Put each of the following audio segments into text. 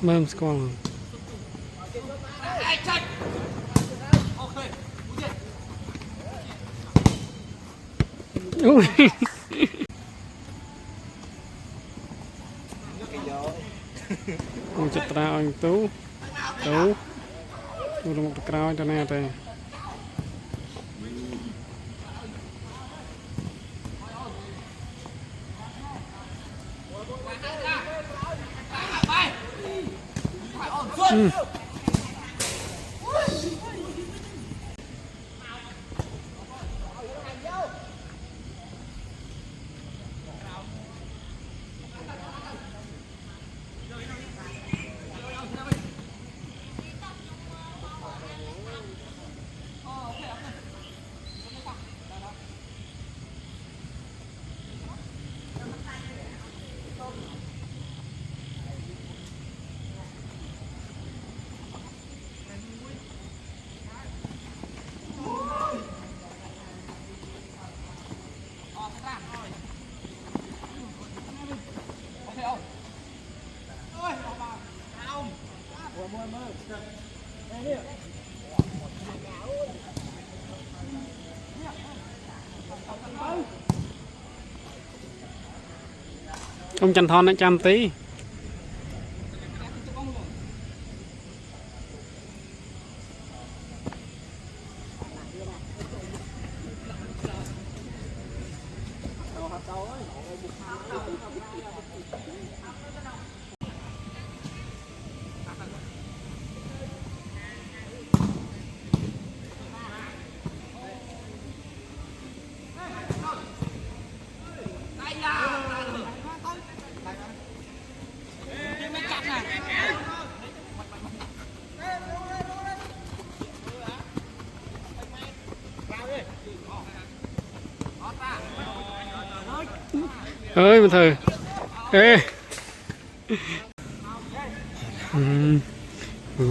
mơm con ui con chặt ra anh tú tú tôi là một cái cho nên đây ông chăn thon nó chăm tí ơi mà thử ê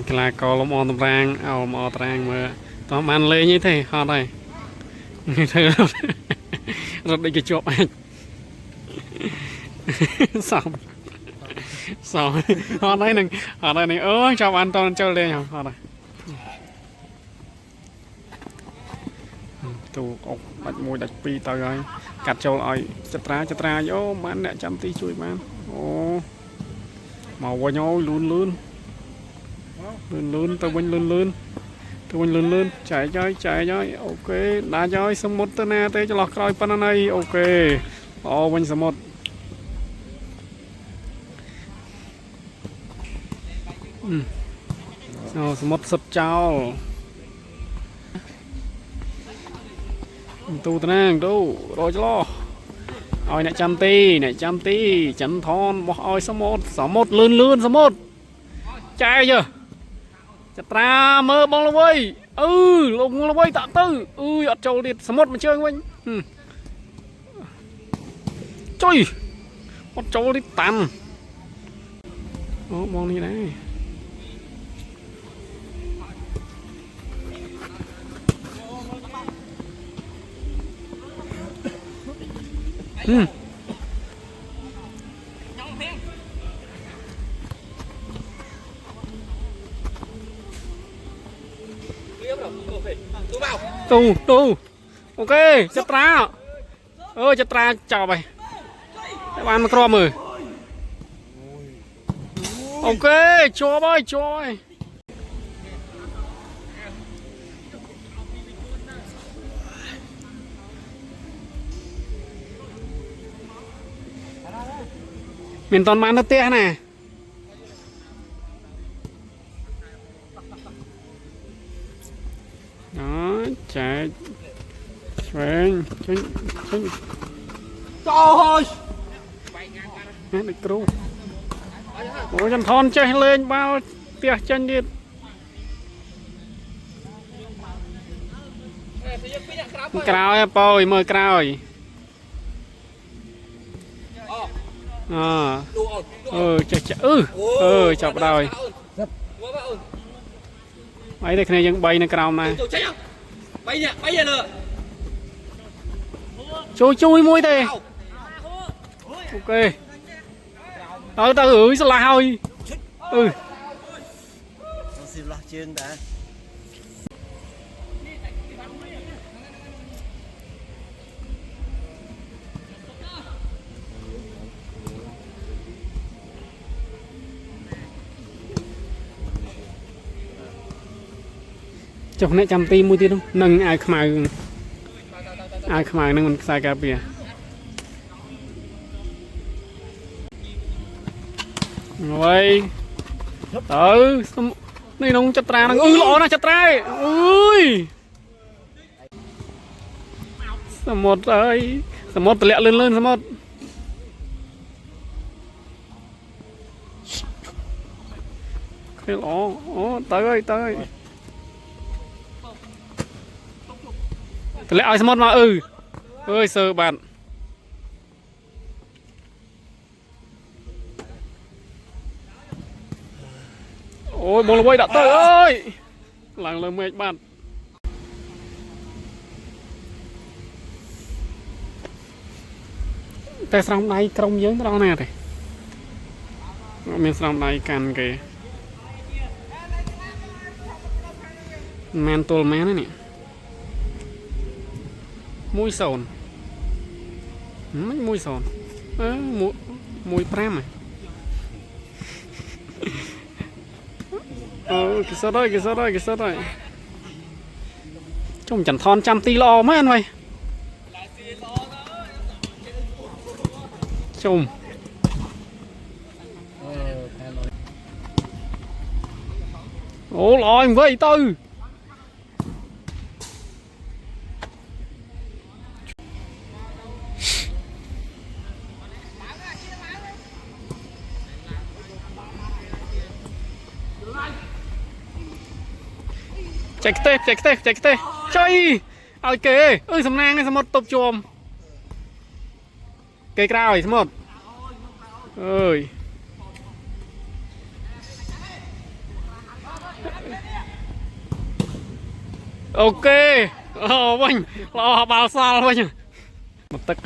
cái là có lông on tầm rang ao mò rang mà tóm ăn lên như thế họ đây thử rất đi cái chỗ anh xong xong họ đây này ơi cho ăn to chơi lên không họ đây tụ ốc bạch mùi đạch pi tao rồi cắt châu lại chặt ra vô bán nè chăm tí chui bán ô màu qua nhau luôn tao quên luôn chạy chơi ok đã chơi xong một tên nè tới cho lọt coi pan này ok ô quên xong một xong một sập trao tu tên nè tu rồi cho lo ôi này chăm tí chấn thon bỏ ôi số một lươn số một chạy chưa chặt ra mơ bóng lông ơi lông ơi tạ tư ọt trâu liệt số một mà chơi anh chơi ọt trâu liệt tàn bóng đi đấy tu ok chặt ra chặt ra chào mày các bạn crom rồi ok cho ơi mình toàn bán nó tê nè đó chạy Vâng, trời ơi được trú ôi chân thon chơi lên bao tia chân đi cào em bồi mời cào rồi chọc rồi mấy đây này vẫn bay này cào này bay giờ nữa chui mũi thế ok tao ơi sao lại ừ xìm lo chương đã chọc này chăm ti mua tiền không nâng ai khmai nâng mình sai cà bìa rồi này nông chặt ra lọ na chặt ra ui một ơi một lẹ lên một cái lọ tới lẹ ai một mà ơi sờ bạn ôi bông quay đã tới ơi làng lời mệt bạnแต่สำหรับในกรงเยอะเราเนี่ยมีสำหรับในกันเกยแมนตัวแมนนี่มุ้ยโซนไม่มุ้ยโซนมุ้ยแปรมกินได้จงจันทอนจำตีรอแม่นไว้ชมโอ้ลอยเว้ยตื้อchạy cái tê chơiเอาเก๋สำนางไงสมมติตบโจมเก๋กล้าวสมมติโอเควันรอบาวซาลวันมาตึก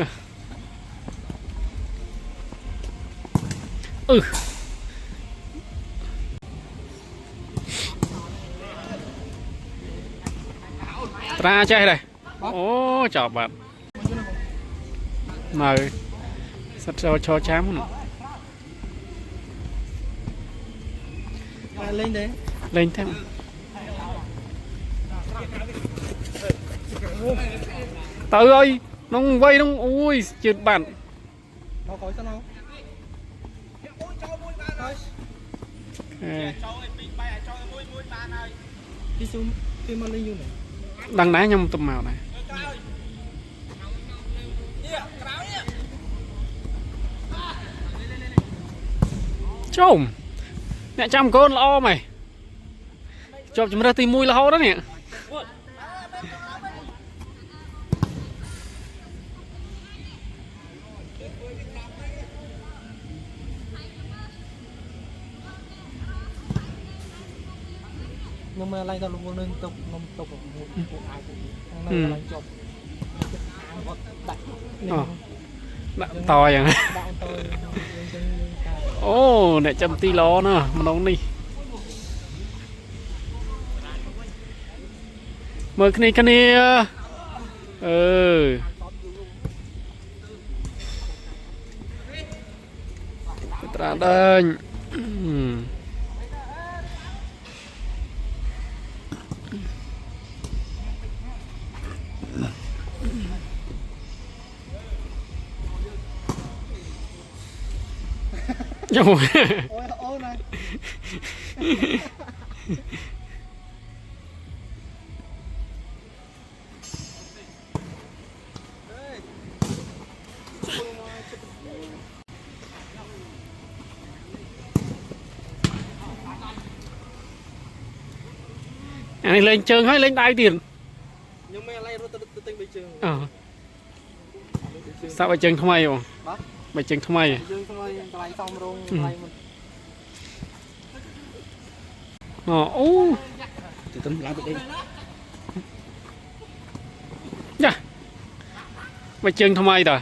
ตราใจเลยโอ้จอบแบบมาสัตว์โชว์ช้ำมันlên đấy lên thêm tự ơi nó quay nó ui chịt bạn nó có sao nào đi xuống phim mà lên như này đằng đá nhông tụm màu này chôm nè trăm con lo mày chộp chúng ta tìm mùi là hô đó nè nhưng mà lại tao lúc nâng tục nông tục một ai cũng này chụp to vậy ô nè trăm tí lo nữa mà nóng đi mời cái này ra đây ôi này này lên trường hay lên đai tiền nhưng mà lại nó tự tin bị trường sao bài trường không ai rồi bài trường không ai tự tin lại đi dạ bài trường không ai rồi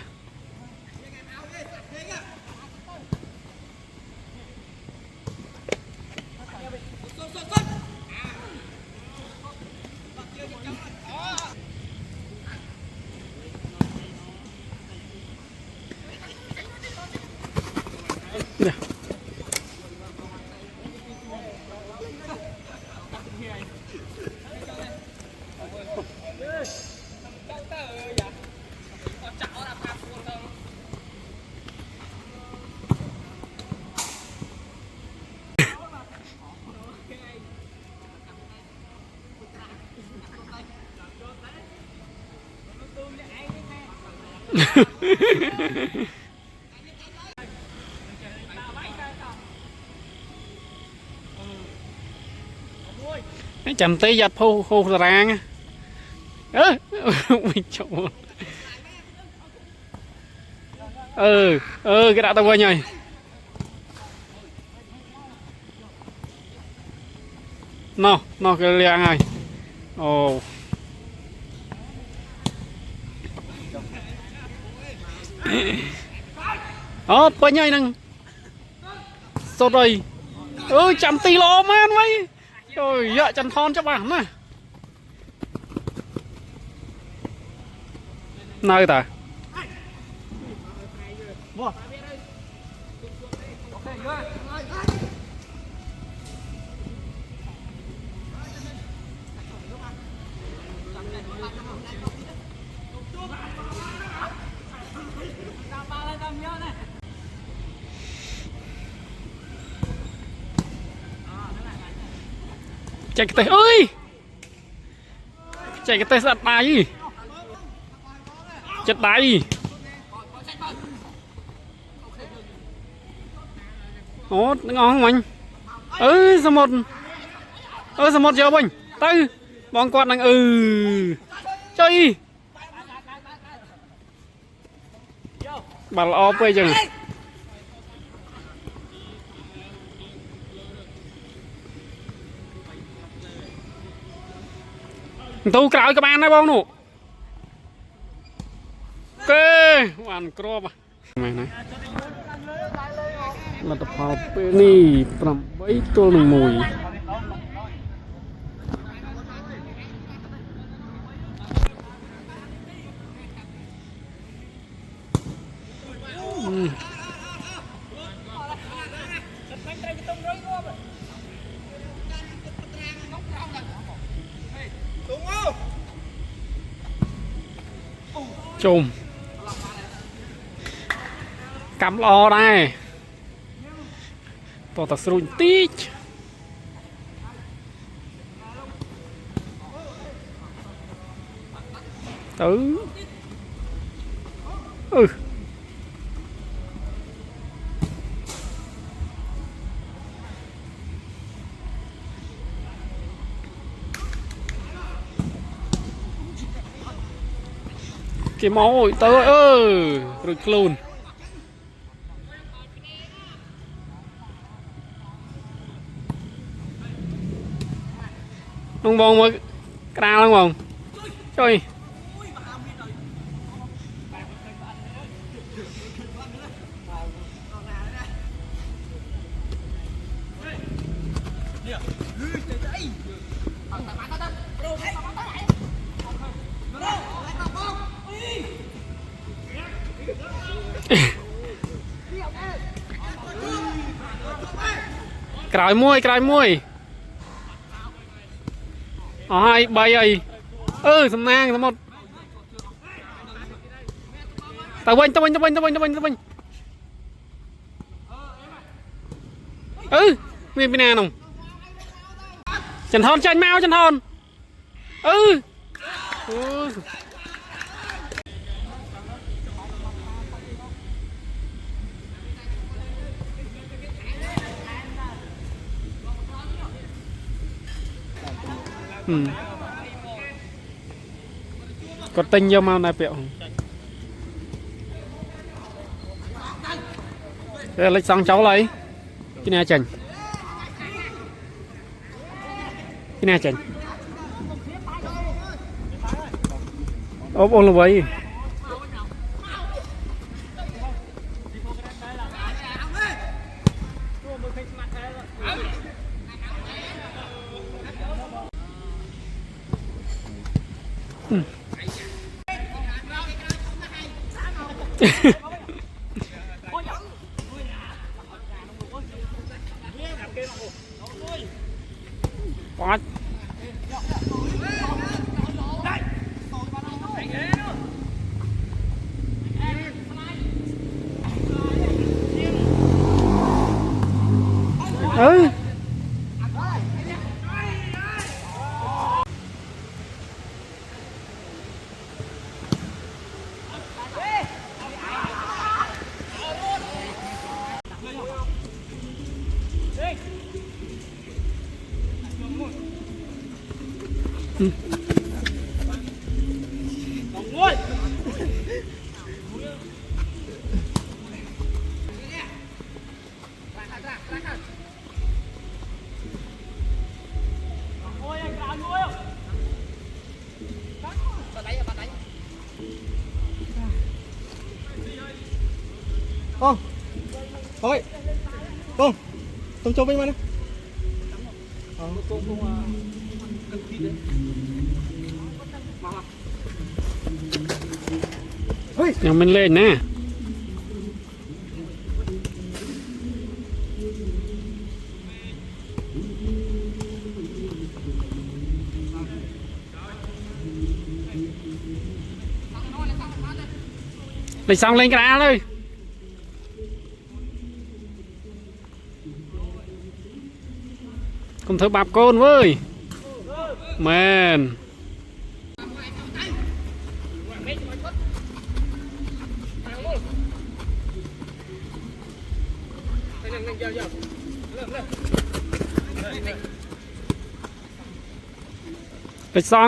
chầm tí giật phô rang ơ mình trộn cái đạo tao quên nhồi nó cái liang này ồ bên nhồi nâng sốt rồi chầm tí lo man mấy rồi dạ chân thon cho bạn nè nơi ta chạy cái tay ơi chạy cái tay sạt đáy chật đáy ngon không anh số một giờ bình tư bóng quạt đang chơi bà lo bây giờ tu cào các bạn đấy bông nụ ok hoàn crop này này là tập hợp penny làm bấy tô lừng mùi chùm cắm lo đây to ta srun tít cái máu tới rồi luôn không bông mà ra không bông trời cài môi hai bay ấy sầm nang sầm một tao quên nguyên bên nào chân thon chân mau chân thon có tinh vô mau này biểu đây lấy xong cháu lấy cái này chỉnh ốp ôn là vậy quá ừ con thôi con cho bên mà nè nhưng mình lên nè lấy xong lên cái đá thôi không thở bạp côn với man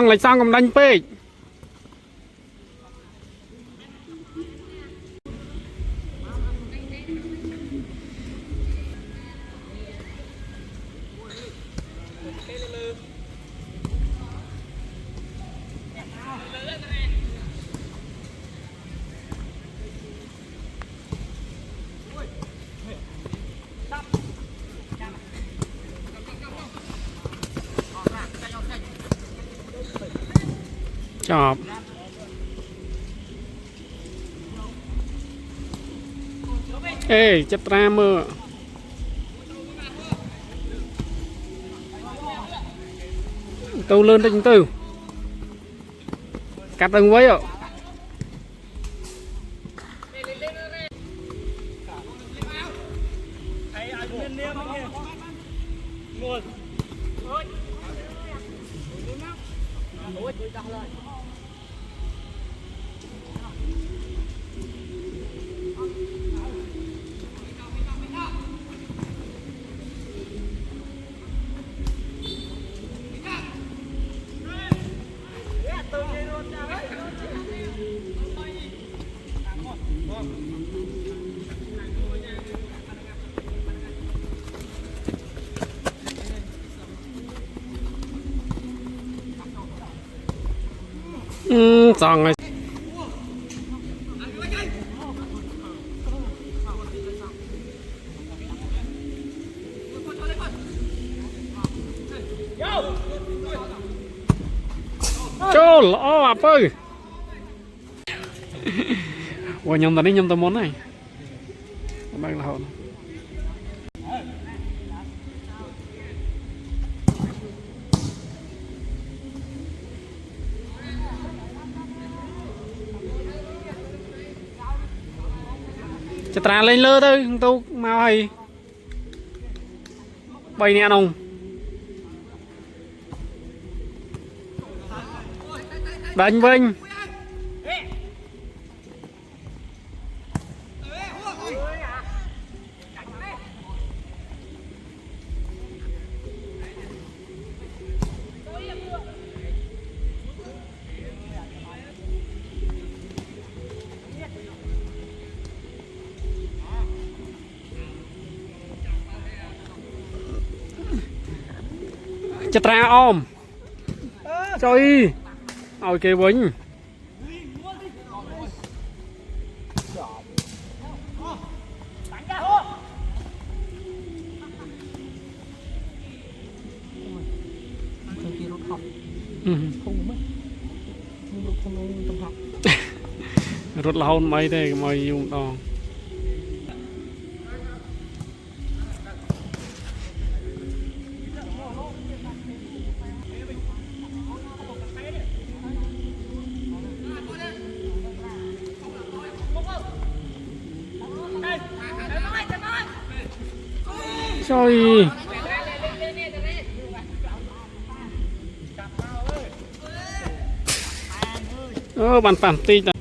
lấy xong cầm đánh pê chọp ê chất ra mơ tâu lên tới chúng tư cắt từng với ạ xong rồi chô lõ bạp ơi ủa nhầm tao nhầm tao món này đang là hồn chả tra lên lơ thôi tôi mau hay bay nè nông đánh vinh chặt ra ôm trời ôi kêu bính rút là hôn mấy thế mày dùng đòn Trời. Bàn phản tì ta.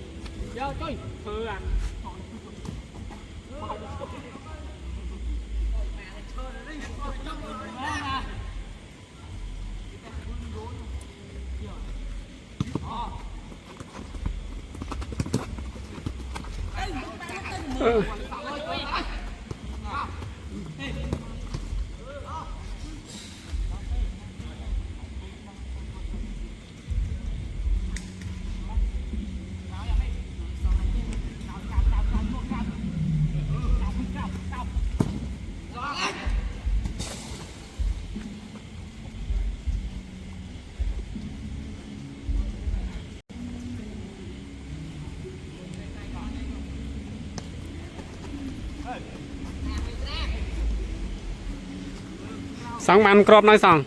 Sáng bàn crop nói xong.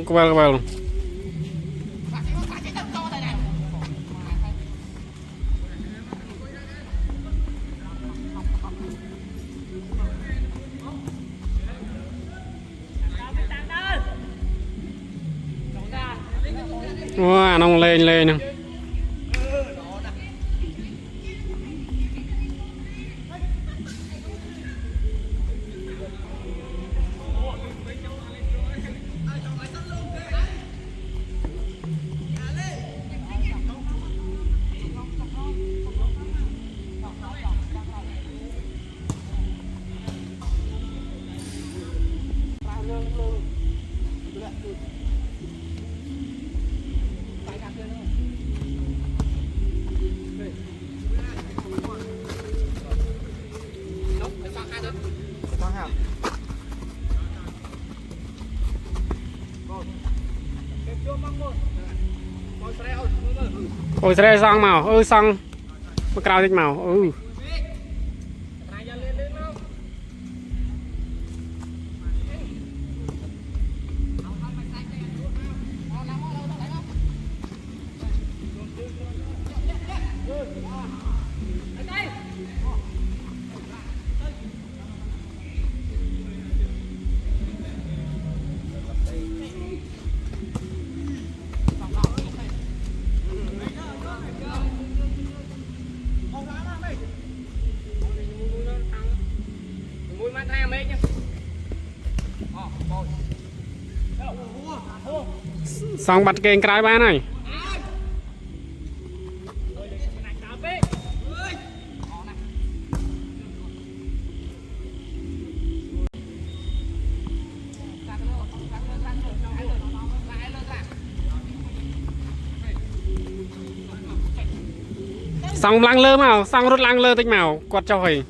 Kebal. Wah, nong lên nè. Ôi xe sang màu, sang mà cao thích màu, Xong bật kênh cái ba này. Xong lăng lơ màu, xong rút lăng lơ tích màu, quạt cho hồi.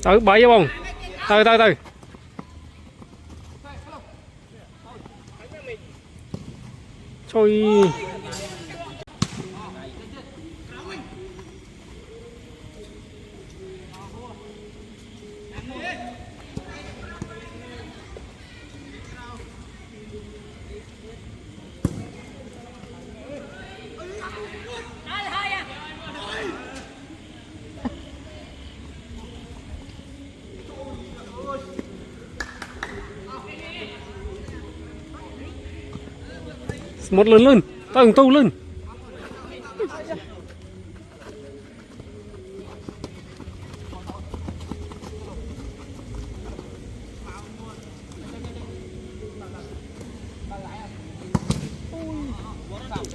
Tới bấy vô bông. Từ. Trời. Một lần tầng tu lên.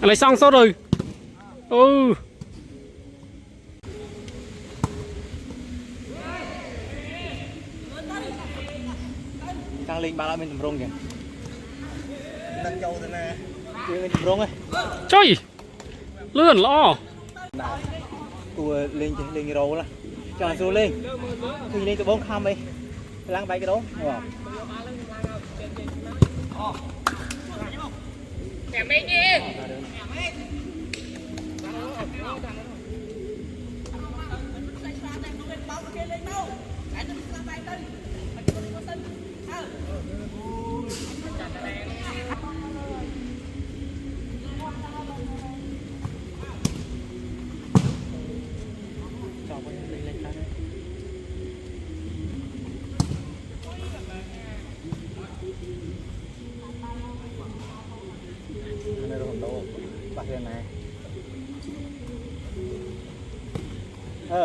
lấy xong sốt rồi. Ừ. Càng lên ba la mình tầm rong kìa. Đang châu thế nè. Chơi mình tầm rong ấy. Trời. Lươn lo. Cô lên cái râu là. Cho số lên. Khi lên tụi bóng khăm đi. Lăng bay cái đó. Kẻ mấy nhỉ?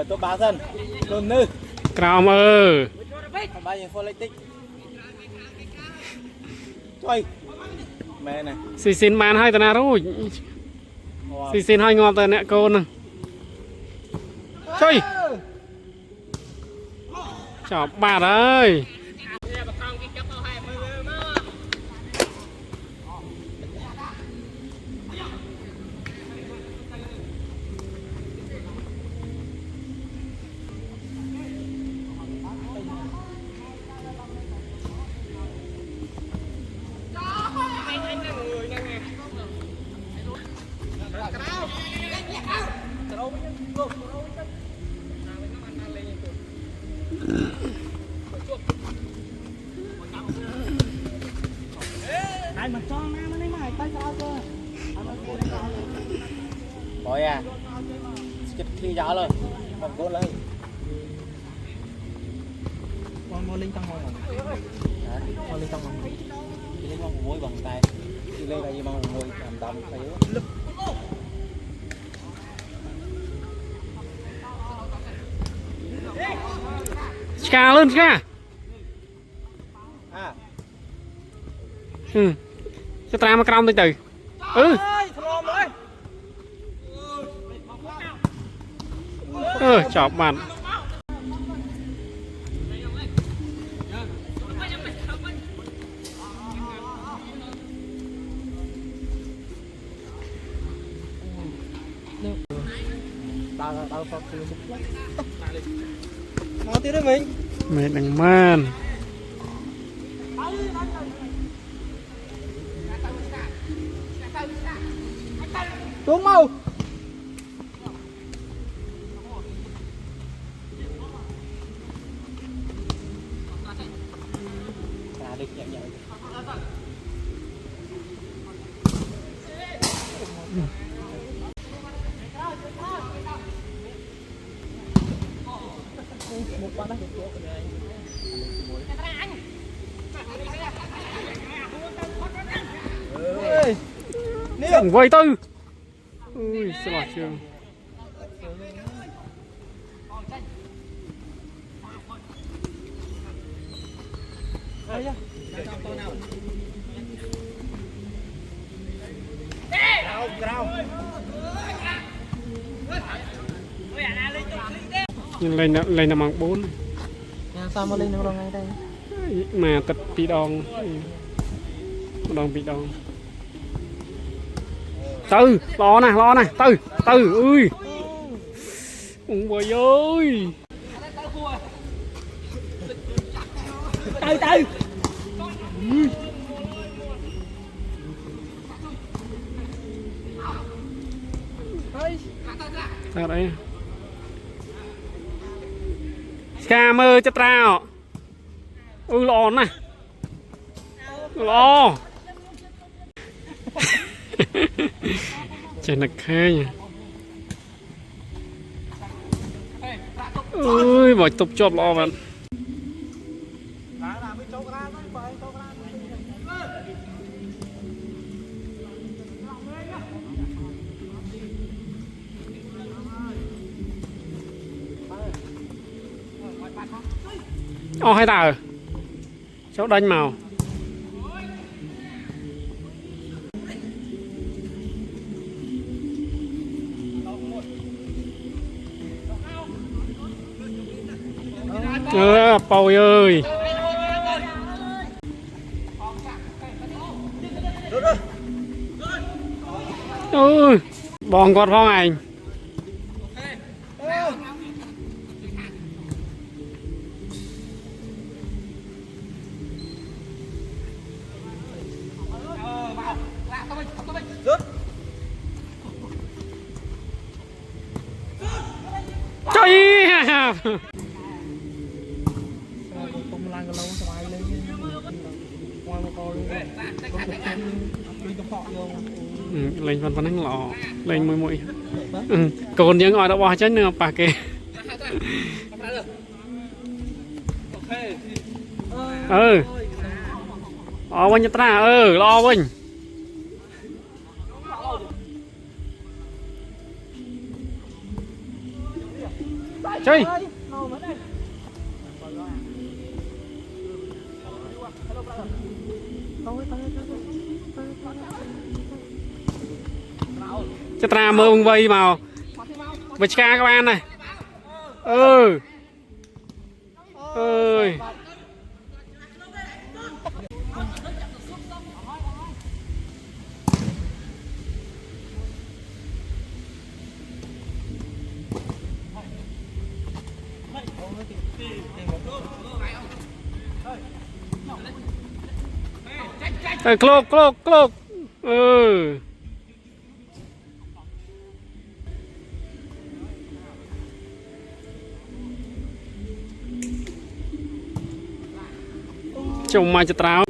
Tôi báo dân luôn nữ Cào ơ. bao nhiêu phô lấy tích trời mẹ này Xì xin man hai tờ nào rồi. Xì xin hai ngon tờ nè cô nè. Trời. Chào bà ơi. ai mà cho má nó lấy mày tay sao cơ rồi à chụp khi gió lên còn cố lên con linh tăng hồn con linh tăng hồn đi lên con môi bằng tay đi lên là gì bằng môi làm đầm phải lấp Ska lên ska. à Ừ. Cho ta mà còng từ từ. Ừ. Chọc bạn. Tao phật từ mau tí đấy mình Mệt đằng man. xuống mau đi nhận nhận một con đó Chẳng quay tư. Ui, sao bảo trường. Nhưng lên là bằng 4. sao mà lên nó ngay đây Mà tật bị đòn. Đòn bị đòn. Từ, lo nè, từ, ui. Ôi bồi ơi. từ Sao đấy? Scammer cho tao. Ui lo nè. Lo. Trời nực khê nhỉ. Ui bỏ tục chọp lo bạn. Hai tờ. Cháu đánh màu. bầu ơi ừ bòn quạt phong ảnh chơi tung lan cái lâu xoay lên ngoài một con luôn lên trong họ vô lên văn văn hắn lọ lên mũi mũi cồn những ngồi đó bỏ chết nữa bà kê bên nhật ra lo bên chơi cho ta mơ ông vây vào vật ca các bạn này ơi clok clok clok chồng mai cho tao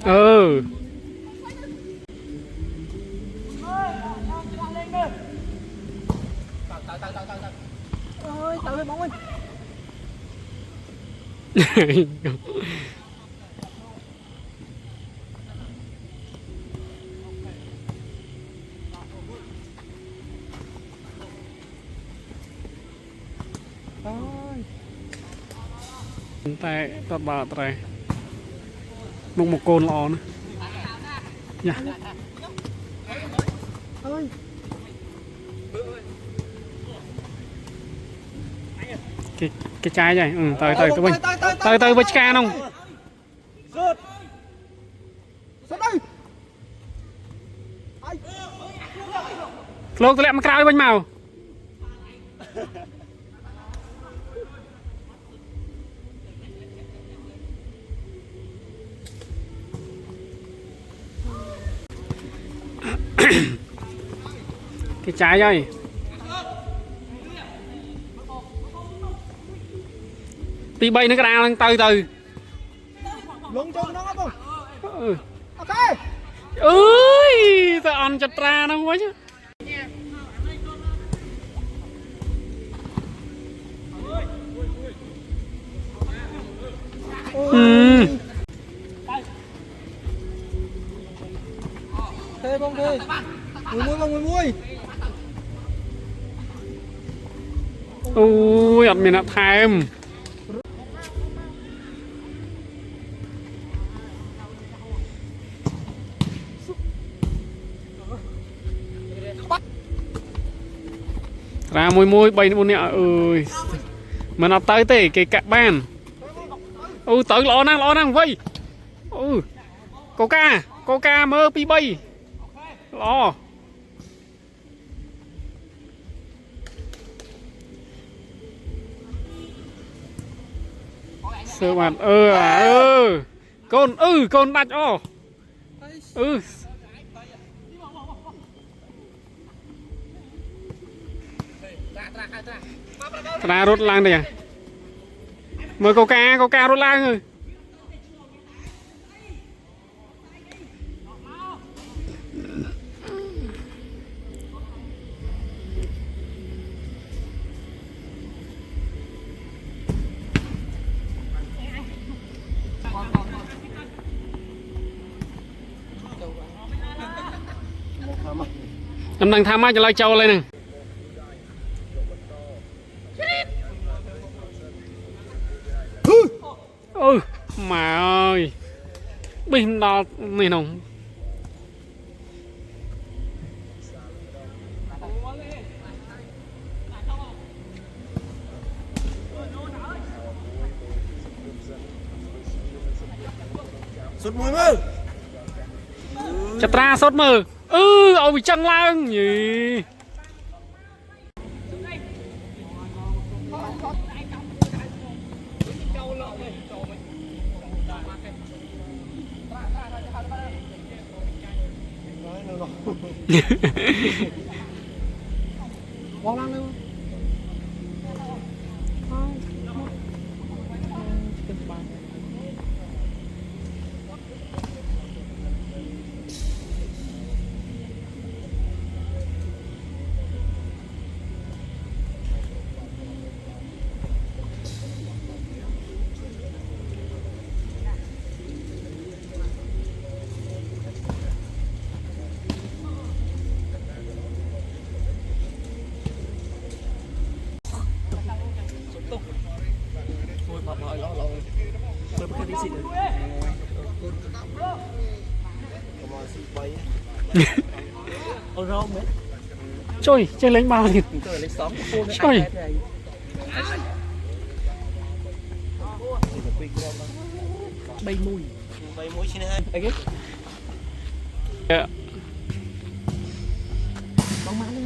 ơi tao lên bóng ơi tại tạt bà tại một côn lò nữa dạ cái chai này tới tới cái bên tới với ca không lô tôi lẹ mà cao bên màu cái trái đây tí bay nó cái đao từ từ lung chung nó không ok ơi tao ăn chặt ra nó quá chứ thế bông thế mùi mùi ui ăn mình đã thèm ra mùi bay nó nè ơi mà nó tới tê cái cạ ban tới lo năng vây coca mơ pi bay lo sơ mặt con đặt ra rút lang đây à mời coca rút lang rồi em đang tham á cho lai châu lên nè mà ơi bên đó này nồng sốt mùi mơ chặt ra sốt mờ ông bị chăng lang gì bó lăng luôn trời chơi lấy bao thì trời bay mũi xin hai bóng má nữa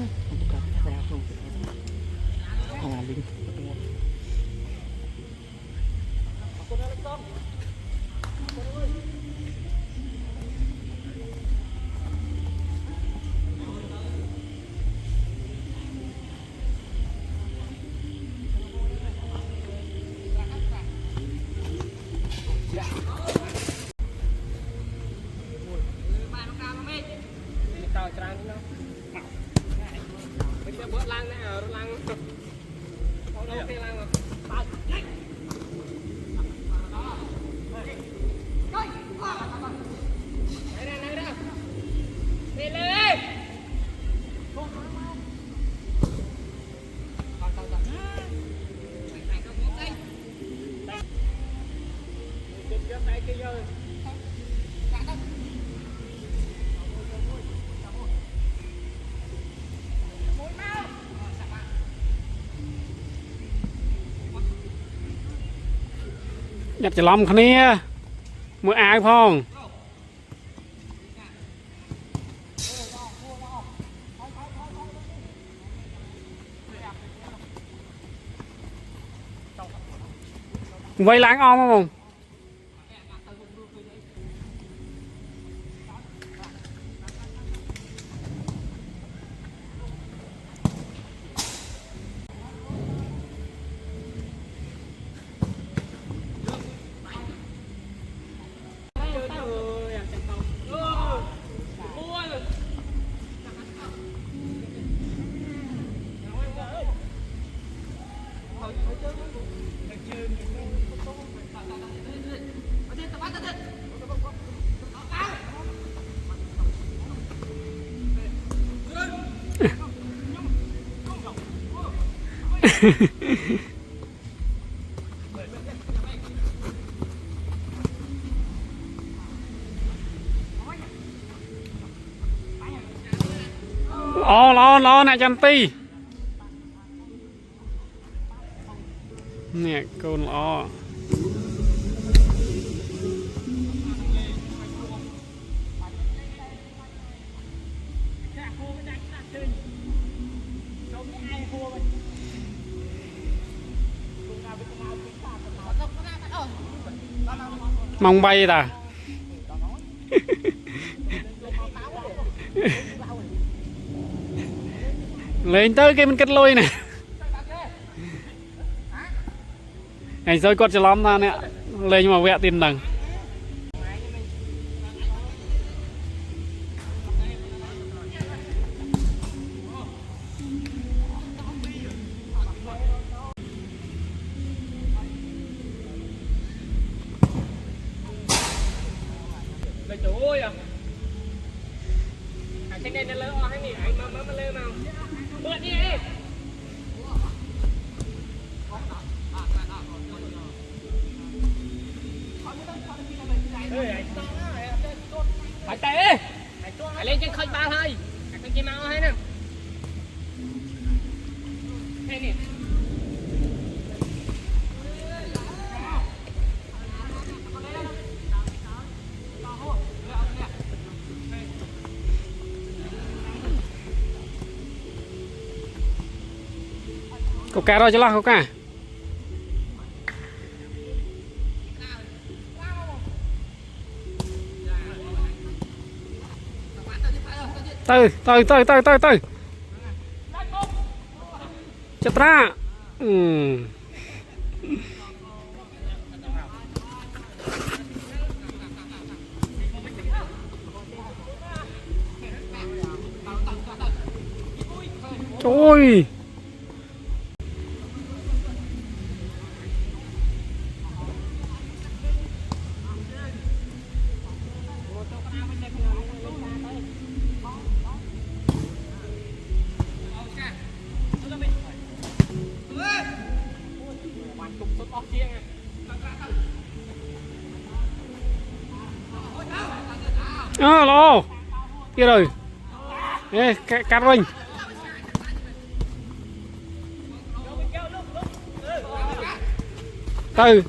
nhặtจะล้อมคันนี้มืออายพ้องไว้ล้างออมมั้งlo nè chăn ti nè con lo mong bay ta lên tới cái mình cất lôi này ngày rơi con cho lắm ta nè lên nhưng mà vẽ tiền đằng chủ ơi à trên đây nó lỡ hay nhỉ anh mà lên nào bữa đi phải tệ phải lên trên khơi ba thôi phải kia mau hay nè hay nè Cậu cá rồi chứ lo cậu cá. Từ. Chặt ra. Ôi. Lô kia rồi. Ê, cắt mình. Từ.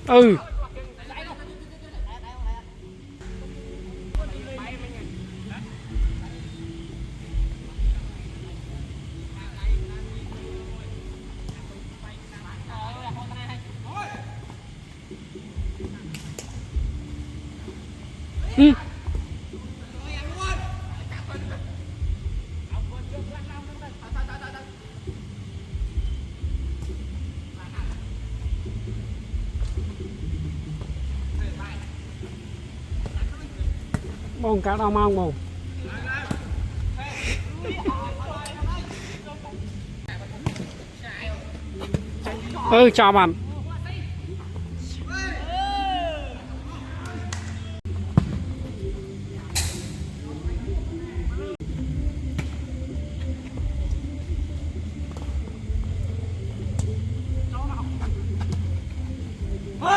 Bông cá đau mong bông. Chào bạn.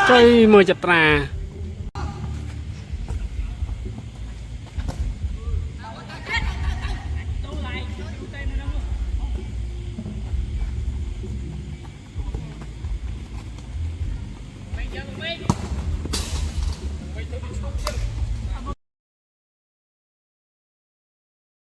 Chơi mời chặt trà.